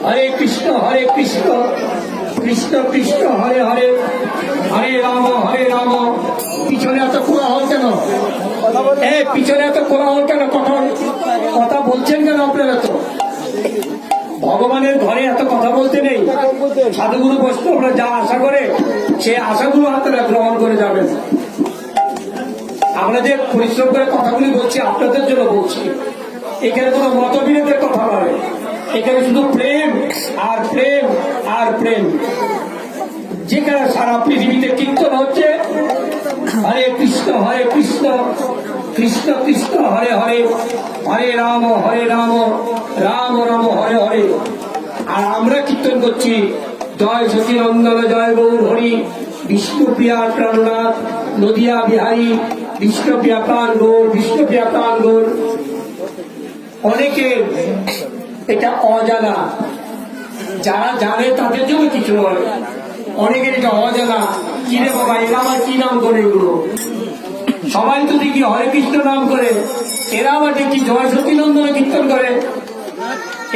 হরে কৃষ্ণ কৃষ্ণ কৃষ্ণ হরে হরে, হরে রাম। পিছনে এত কোলাহল কেন? পিছনে এত কোলাহল কেন? কথা বলছেন কেন আপনারা? তো ভগবানের ঘরে এত কথা বলতে নেই। সাধুগুরু বৈষ্ণবরা যা আশা করে সে আশাগুলো আপনারা গ্রহণ করে যাবেন। আমরা যে পরিশ্রম করে কথাগুলি বলছি আপনাদের জন্য বলছি। এখানে কোনো মতবিরোধের কথা নয়, এখানে শুধু প্রেম আর প্রেম আর প্রেম। যেখানে সারা পৃথিবীতে কীর্তন হচ্ছে হরে কৃষ্ণ কৃষ্ণ কৃষ্ণ হরে হরে, হরে রাম রাম রাম হরে হরে। আর আমরা কীর্তন করছি জয় সচিনন্দন জয় গৌর হরি, বিষ্ণুপ্রিয়া প্রাণনাথ নদিয়া বিহারী, বিষ্ণুপ্রিয়া প্রাণ গৌর, বিষ্ণুপ্রিয়া প্রাণ গৌর। অনেকের এটা অজানা, যারা জানে তাদের জন্য কিছু নয়। অনেকের এটা অজানা, কিরে বাবা এরা আমার কি নাম করে এগুলো? সবাই তো দেখি হরে কৃষ্ণ নাম করে, এরা আবার দেখি জয় সচিনন্দন কীর্তন করে।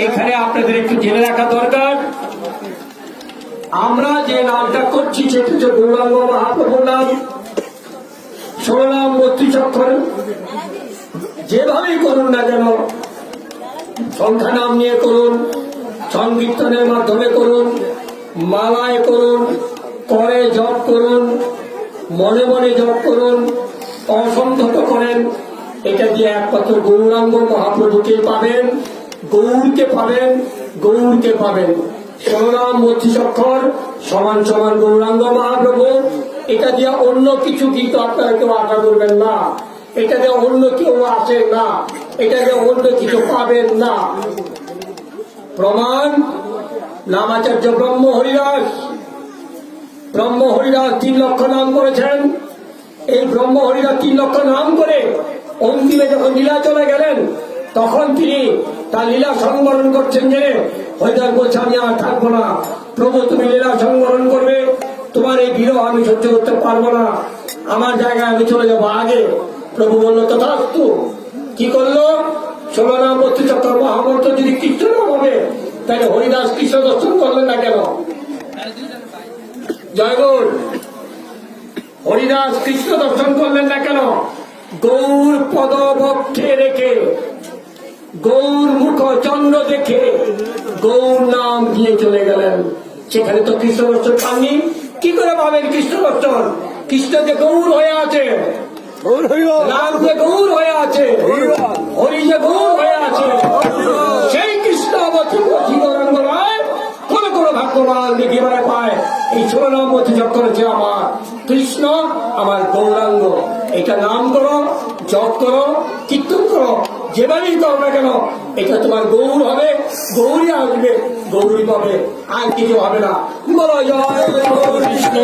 এখানে আপনাদের একটু জেনে রাখা দরকার, আমরা যে নামটা করছি সেটা হচ্ছে গৌরাঙ্গ মহাপ্রভুর নাম। 16 নাম 32 অক্ষর, যেভাবেই করুন না কেন, সংখ্যা নাম নিয়ে করুন, সংকীর্তনের মাধ্যমে করুন, মালায় করুন, করে জপ করুন, মনে মনে জপ করুন, অসংখ্যত করেন, এটা দিয়ে একমাত্র গৌরাঙ্গ মহাপ্রভুকে পাবেন, গৌরকে পাবেন, গৌরকে পাবেন। 16 নাম 32 অক্ষর সমান সমান গৌরাঙ্গ মহাপ্রভু। এটা দিয়ে অন্য কিছু কিন্তু আপনারা কেউ আশা করবেন না, এটা দিয়ে অন্য কেউ আসেন না, এটা দিয়ে অন্য কিছু পাবেন না। প্রমাণ নামাচার্য ব্রহ্ম হরিদাস 3 লক্ষ নাম করেছেন। এই ব্রহ্ম হরিদাস 3 লক্ষ নাম করে অন্তিমে যখন লীলা চলে গেলেন, তখন তিনি তার লীলা সংবরণ করছেন। যে হরিদাস বলছে আমি আর থাকবো না, প্রভু তুমি লীলা সংবরণ করবে, তোমার এই বিরহ আমি সহ্য করতে পারবো না, আমার জায়গায় আমি চলে যাবো আগে। প্রভু বলল তথাস্তু। কি করলো? 16 নাম 32 অক্ষর মহামন্ত্র যদি কৃষ্ণ নাম হবে, তাহলে হরিদাস কৃষ্ণ দর্শন করলেন না কেন? জয় গৌর। হরিদাস কৃষ্ণ দর্শন করলেন না কেন? গৌর পদবক্ষে রেখে, গৌর মুখ চন্দ্র দেখে গৌর নাম দিয়ে চলে গেলেন। সেখানে তো কৃষ্ণ দর্শন পাননি। কি করে পাবেন কৃষ্ণ দর্শন? কৃষ্ণ যে গৌর হয়ে আছে, নাম যে গৌর হয়ে আছে, হরি যে গৌর হয়ে আছে, সেই কৃষ্ণ গৌরাঙ্গ নয়। কোন কোন ভাগ্যবান দেখি এবারে পায় এই 16 নাম 32 অক্ষর হচ্ছে আমার কৃষ্ণ, আমার গৌরাঙ্গ। এটা নাম করো, জপ করো, কীর্তন করো, যেভাবেই করো না কেন, এটা তোমার গৌর হবে, গৌরী আসবে, গৌরী পাবে, আর কিছু হবে না। বলো জয় কৃষ্ণ।